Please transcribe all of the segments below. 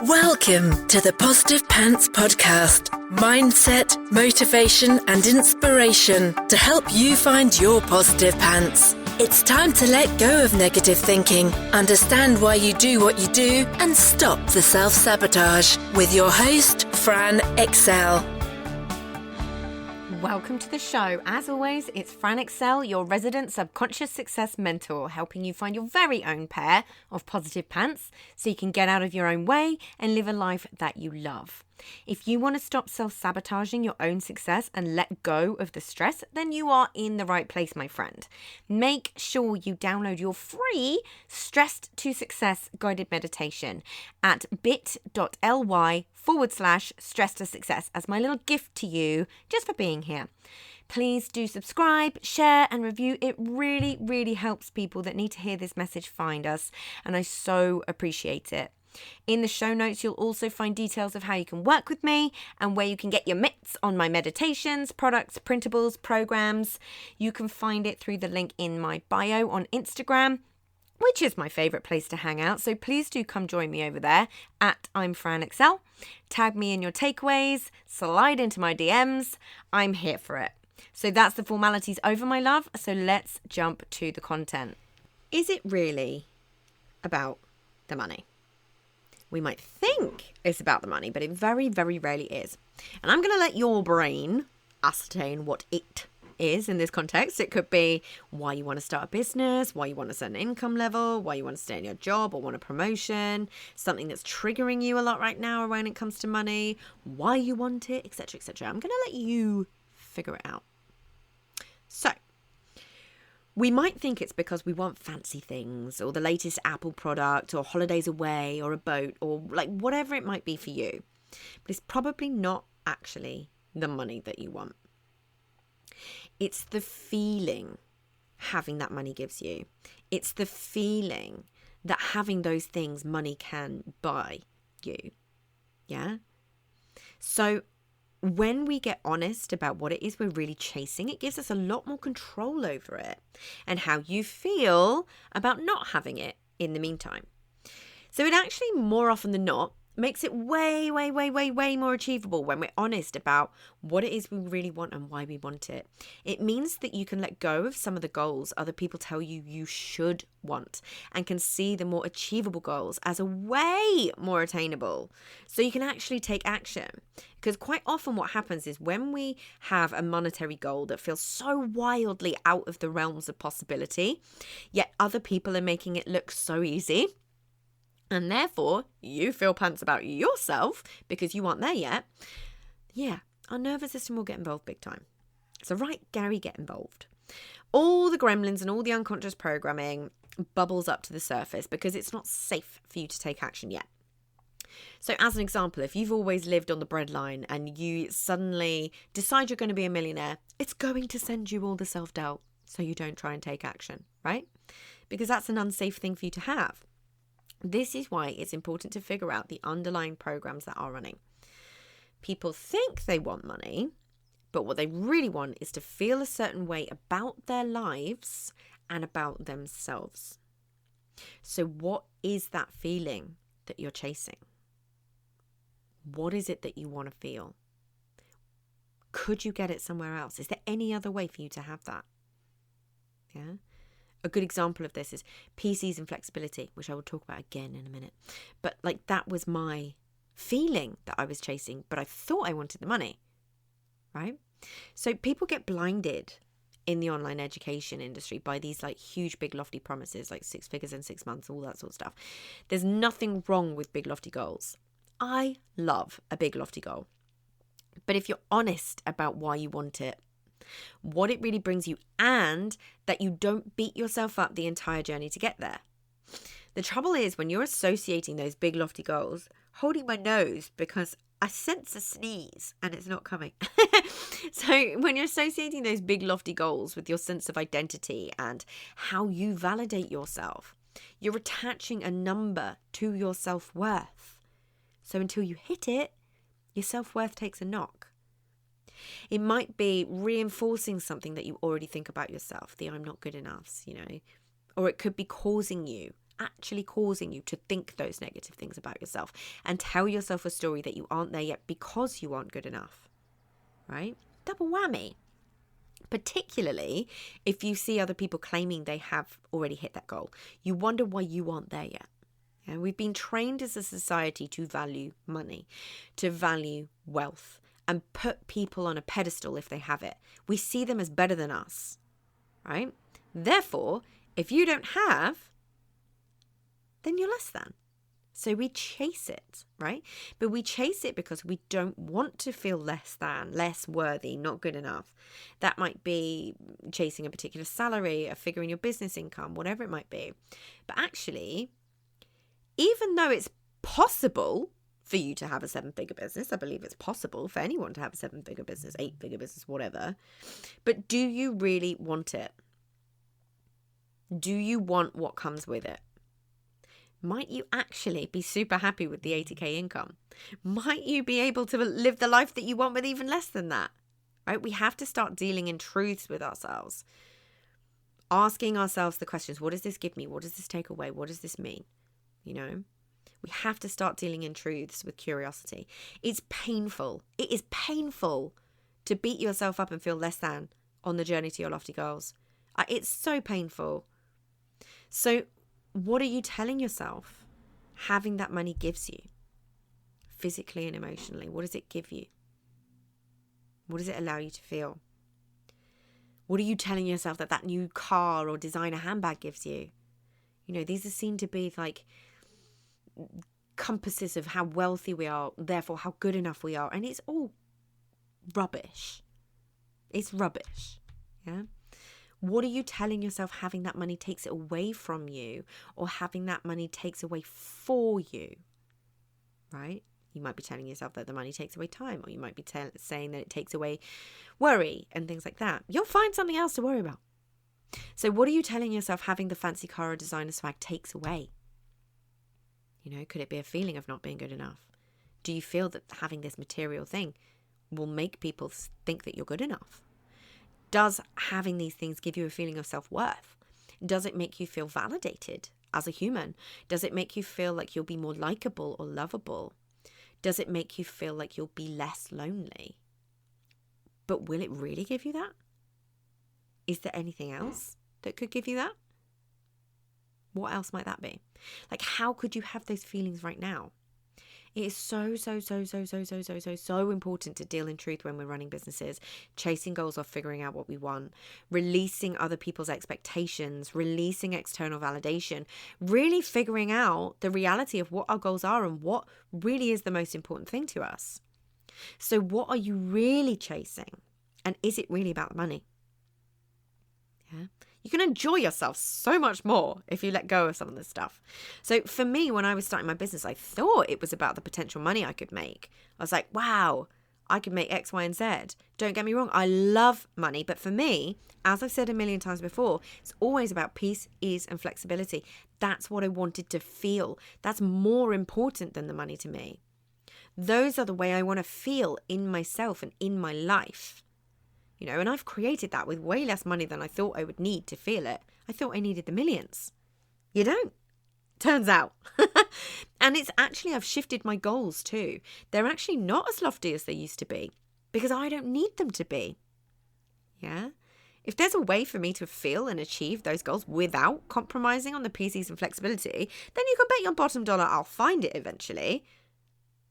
Welcome to the Positive Pants Podcast. Mindset, motivation and inspiration to help you find your positive pants. It's time to let go of negative thinking, understand why you do what you do and stop the self-sabotage with your host, Fran Excel. Welcome to the show. As always, it's Fran Excel, your resident subconscious success mentor, helping you find your very own pair of positive pants so you can get out of your own way and live a life that you love. If you want to stop self-sabotaging your own success and let go of the stress, then you are in the right place, my friend. Make sure you download your free Stressed to Success guided meditation at bit.ly/stress to success as my little gift to you just for being here. Please do subscribe, share and review. It really, really helps people that need to hear this message find us, and I so appreciate it. In the show notes, you'll also find details of how you can work with me and where you can get your mitts on my meditations, products, printables, programs. You can find it through the link in my bio on Instagram, which is my favorite place to hang out. So please do come join me over there at I'm Fran Excel. Tag me in your takeaways, slide into my DMs. I'm here for it. So that's the formalities over, my love. So let's jump to the content. Is it really about the money? We might think it's about the money, but it very, very rarely is. And I'm going to let your brain ascertain what it is in this context. It could be why you want to start a business, why you want a certain income level, why you want to stay in your job or want a promotion, something that's triggering you a lot right now when it comes to money, why you want it, etc., etc. I'm going to let you figure it out. So, we might think it's because we want fancy things or the latest Apple product or holidays away or a boat or like whatever it might be for you. But it's probably not actually the money that you want. It's the feeling having that money gives you. It's the feeling that having those things money can buy you. Yeah? So when we get honest about what it is we're really chasing, it gives us a lot more control over it and how you feel about not having it in the meantime. So it actually, more often than not, makes it way more achievable when we're honest about what it is we really want and why we want it. It means that you can let go of some of the goals other people tell you you should want and can see the more achievable goals as a way more attainable. So you can actually take action. Because quite often what happens is when we have a monetary goal that feels so wildly out of the realms of possibility, yet other people are making it look so easy, and therefore you feel pants about yourself because you aren't there yet, yeah, our nervous system will get involved big time. So right, Gary, get involved. All the gremlins and all the unconscious programming bubbles up to the surface because it's not safe for you to take action yet. So as an example, if you've always lived on the breadline and you suddenly decide you're going to be a millionaire, it's going to send you all the self-doubt so you don't try and take action, right? Because that's an unsafe thing for you to have. This is why it's important to figure out the underlying programs that are running. People think they want money, but what they really want is to feel a certain way about their lives and about themselves. So what is that feeling that you're chasing? What is it that you want to feel? Could you get it somewhere else? Is there any other way for you to have that? Yeah. A good example of this is PCs and flexibility, which I will talk about again in a minute. But like that was my feeling that I was chasing, but I thought I wanted the money, right? So people get blinded in the online education industry by these like huge, big, lofty promises, like 6 figures in 6 months, all that sort of stuff. There's nothing wrong with big, lofty goals. I love a big, lofty goal. But if you're honest about why you want it, what it really brings you, and that you don't beat yourself up the entire journey to get there. The trouble is when you're associating those big lofty goals, holding my nose because I sense a sneeze and it's not coming. So when you're associating those big lofty goals with your sense of identity and how you validate yourself, you're attaching a number to your self-worth. So until you hit it, your self-worth takes a knock. It might be reinforcing something that you already think about yourself, the I'm not good enough, or it could be causing you actually causing you to think those negative things about yourself and tell yourself a story that you aren't there yet because you aren't good enough, right? Double whammy. Particularly if you see other people claiming they have already hit that goal. You wonder why you aren't there yet. And we've been trained as a society to value money, to value wealth, and put people on a pedestal if they have it. We see them as better than us, right? Therefore, if you don't have, then you're less than. So we chase it, right? But we chase it because we don't want to feel less than, less worthy, not good enough. That might be chasing a particular salary, a figure in your business income, whatever it might be. But actually, even though it's possible for you to have a 7-figure business, I believe it's possible for anyone to have a 7-figure business, 8-figure business, whatever. But do you really want it? Do you want what comes with it? Might you actually be super happy with the 80k income? Might you be able to live the life that you want with even less than that? Right? We have to start dealing in truths with ourselves. Asking ourselves the questions, what does this give me? What does this take away? What does this mean? You know, we have to start dealing in truths with curiosity. It's painful. It is painful to beat yourself up and feel less than on the journey to your lofty goals. It's so painful. So what are you telling yourself having that money gives you physically and emotionally? What does it give you? What does it allow you to feel? What are you telling yourself that new car or designer handbag gives you? You know, these are seen to be like compasses of how wealthy we are, therefore how good enough we are. And it's all rubbish. It's rubbish. Yeah. What are you telling yourself having that money takes it away from you, or having that money takes away for you, right? You might be telling yourself that the money takes away time, or you might be saying that it takes away worry and things like that. You'll find something else to worry about. So what are you telling yourself having the fancy car or designer swag takes away? You know, could it be a feeling of not being good enough? Do you feel that having this material thing will make people think that you're good enough? Does having these things give you a feeling of self-worth? Does it make you feel validated as a human? Does it make you feel like you'll be more likable or lovable? Does it make you feel like you'll be less lonely? But will it really give you that? Is there anything else that could give you that? What else might that be? Like, how could you have those feelings right now? It is so important to deal in truth when we're running businesses, chasing goals or figuring out what we want, releasing other people's expectations, releasing external validation, really figuring out the reality of what our goals are and what really is the most important thing to us. So what are you really chasing? And is it really about the money? Yeah. You can enjoy yourself so much more if you let go of some of this stuff. So for me, when I was starting my business, I thought it was about the potential money I could make. I was like, wow, I could make X, Y, and Z. Don't get me wrong. I love money. But for me, as I've said a million times before, it's always about peace, ease, and flexibility. That's what I wanted to feel. That's more important than the money to me. Those are the way I want to feel in myself and in my life. You know, and I've created that with way less money than I thought I would need to feel it. I thought I needed the millions. You don't. Turns out. And it's actually, I've shifted my goals too. They're actually not as lofty as they used to be because I don't need them to be. Yeah. If there's a way for me to feel and achieve those goals without compromising on the PCs and flexibility, then you can bet your bottom dollar I'll find it eventually.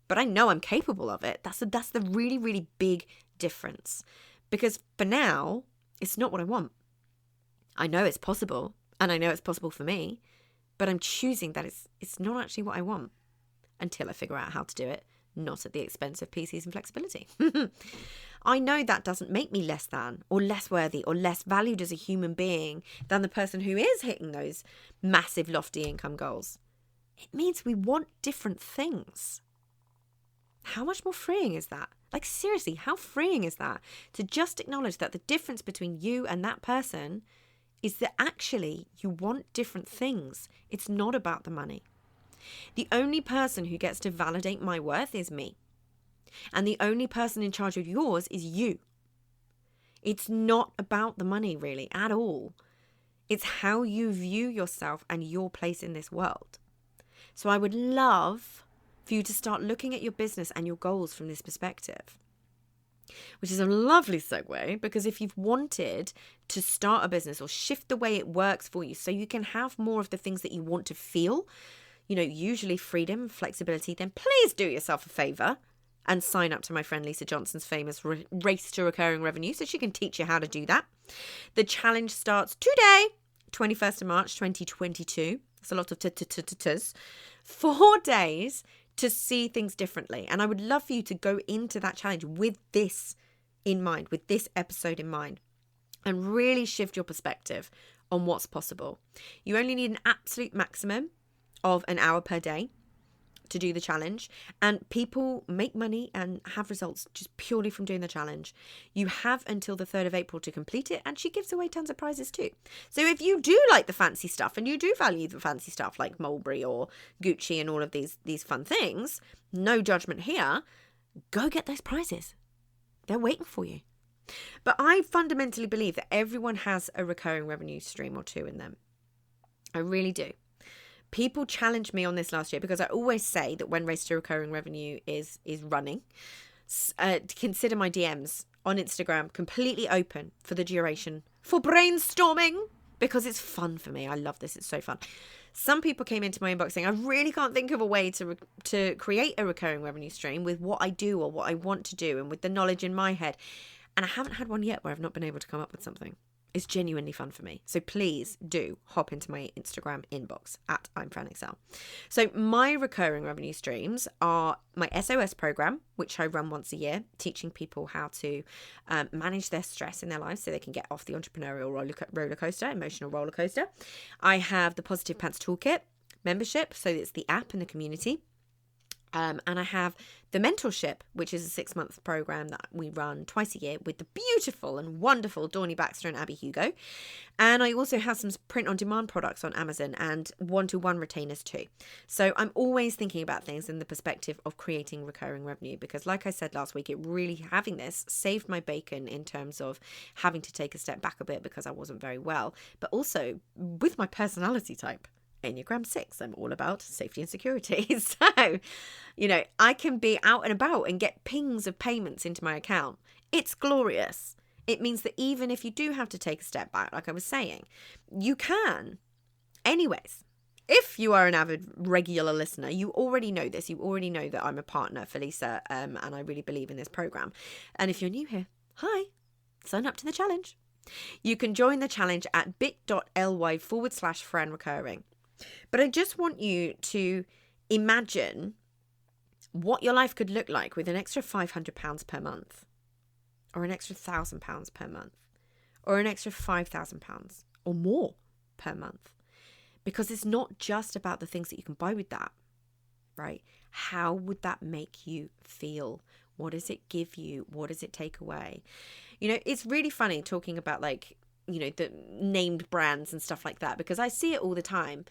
But I know I'm capable of it. That's the really, really big difference. Because for now, it's not what I want. I know it's possible, and I know it's possible for me, but I'm choosing that it's not actually what I want until I figure out how to do it, not at the expense of PCs and flexibility. I know that doesn't make me less than, or less worthy, or less valued as a human being than the person who is hitting those massive, lofty income goals. It means we want different things. How much more freeing is that? Like, seriously, how freeing is that? To just acknowledge that the difference between you and that person is that actually you want different things. It's not about the money. The only person who gets to validate my worth is me. And the only person in charge of yours is you. It's not about the money, really, at all. It's how you view yourself and your place in this world. So I would love for you to start looking at your business and your goals from this perspective, which is a lovely segue, because if you've wanted to start a business or shift the way it works for you so you can have more of the things that you want to feel, usually freedom, flexibility, then please do yourself a favor and sign up to my friend Lisa Johnson's famous Race to Recurring Revenue so she can teach you how to do that. The challenge starts today, 21st of March, 2022. It's a lot of t-t-t-t-ts. 4 days to see things differently. And I would love for you to go into that challenge with this in mind, with this episode in mind, and really shift your perspective on what's possible. You only need an absolute maximum of an hour per day to do the challenge, and people make money and have results just purely from doing the challenge. You have until the 3rd of April to complete it, and she gives away tons of prizes too. So if you do like the fancy stuff and you do value the fancy stuff like Mulberry or Gucci and all of these fun things, no judgment here, go get those prizes. They're waiting for you. But I fundamentally believe that everyone has a recurring revenue stream or two in them. I really do. People challenged me on this last year because I always say that when Race to Recurring Revenue is running, consider my DMs on Instagram completely open for the duration for brainstorming, because it's fun for me. I love this. It's so fun. Some people came into my inbox saying, I really can't think of a way to create a recurring revenue stream with what I do or what I want to do and with the knowledge in my head. And I haven't had one yet where I've not been able to come up with something. It's genuinely fun for me. So please do hop into my Instagram inbox at I'm Fran Excel. So my recurring revenue streams are my SOS program, which I run once a year, teaching people how to manage their stress in their lives so they can get off the entrepreneurial roller coaster, emotional roller coaster. I have the Positive Pants Toolkit membership, so it's the app and the community. And I have the mentorship, which is a 6-month program that we run twice a year with the beautiful and wonderful Dawny Baxter and Abby Hugo. And I also have some print-on-demand products on Amazon and one-to-one retainers too. So I'm always thinking about things in the perspective of creating recurring revenue, because like I said last week, it really, having this saved my bacon in terms of having to take a step back a bit because I wasn't very well, but also with my personality type. Enneagram 6, I'm all about safety and security. So, I can be out and about and get pings of payments into my account. It's glorious. It means that even if you do have to take a step back, like I was saying, you can. Anyways, if you are an avid regular listener, you already know this. You already know that I'm a partner for Lisa, and I really believe in this program. And if you're new here, hi, sign up to the challenge. You can join the challenge at bit.ly/Fran Recurring. But I just want you to imagine what your life could look like with an extra £500 per month, or an extra £1,000 per month, or an extra £5,000 or more per month. Because it's not just about the things that you can buy with that, right? How would that make you feel? What does it give you? What does it take away? It's really funny talking about the named brands and stuff like that, because I see it all the time,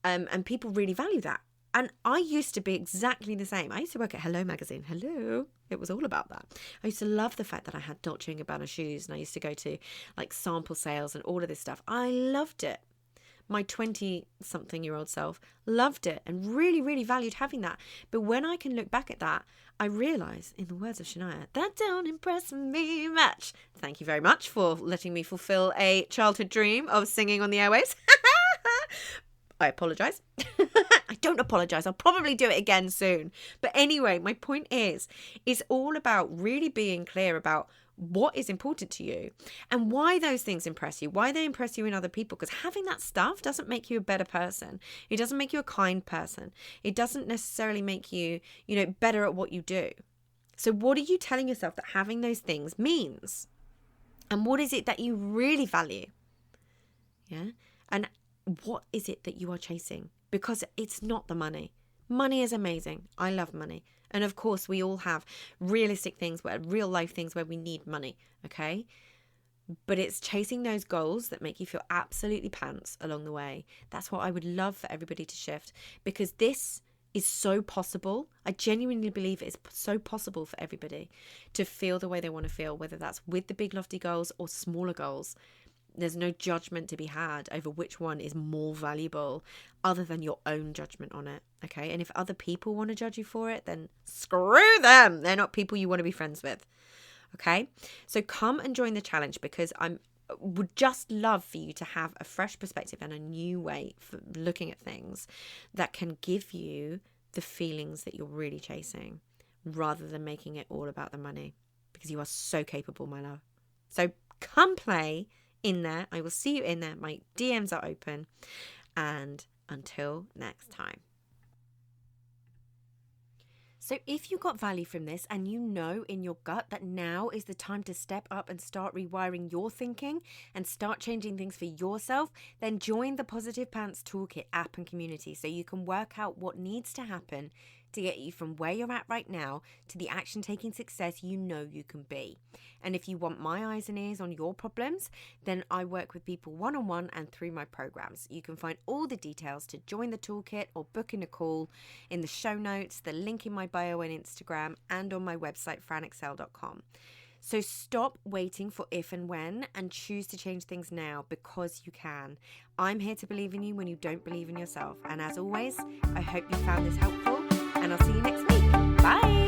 and people really value that. And I used to be exactly the same. I used to work at Hello magazine. Hello. It was all about that. I used to love the fact that I had Dolce & Gabbana shoes, and I used to go to sample sales and all of this stuff. I loved it. My 20-something-year-old self loved it and really, really valued having that. But when I can look back at that, I realise, in the words of Shania, that don't impress me much. Thank you very much for letting me fulfil a childhood dream of singing on the airwaves. I apologise. I don't apologise. I'll probably do it again soon. But anyway, my point is, it's all about really being clear about what is important to you and why those things impress you, why they impress you in other people. Because having that stuff doesn't make you a better person. It doesn't make you a kind person. It doesn't necessarily make you, better at what you do. So what are you telling yourself that having those things means? And what is it that you really value? Yeah. And what is it that you are chasing? Because it's not the money. Money is amazing. I love money. And of course, we all have realistic things, real life things where we need money, okay? But it's chasing those goals that make you feel absolutely pants along the way. That's what I would love for everybody to shift, because this is so possible. I genuinely believe it's so possible for everybody to feel the way they want to feel, whether that's with the big lofty goals or smaller goals. There's no judgment to be had over which one is more valuable other than your own judgment on it. Okay. And if other people want to judge you for it, then screw them. They're not people you want to be friends with. Okay. So come and join the challenge, because would just love for you to have a fresh perspective and a new way for looking at things that can give you the feelings that you're really chasing, rather than making it all about the money, because you are so capable, my love. So come play in there. I will see you in there. My DMs are open. And until next time. So if you got value from this, and you know in your gut that now is the time to step up and start rewiring your thinking and start changing things for yourself, then join the Positive Pants Toolkit app and community so you can work out what needs to happen to get you from where you're at right now to the action-taking success you know you can be. And if you want my eyes and ears on your problems, then I work with people one-on-one and through my programs. You can find all the details to join the toolkit or book in a call in the show notes, the link in my bio on Instagram, and on my website, franexcel.com. So stop waiting for if and when, and choose to change things now, because you can. I'm here to believe in you when you don't believe in yourself. And as always, I hope you found this helpful, and I'll see you next week. Bye.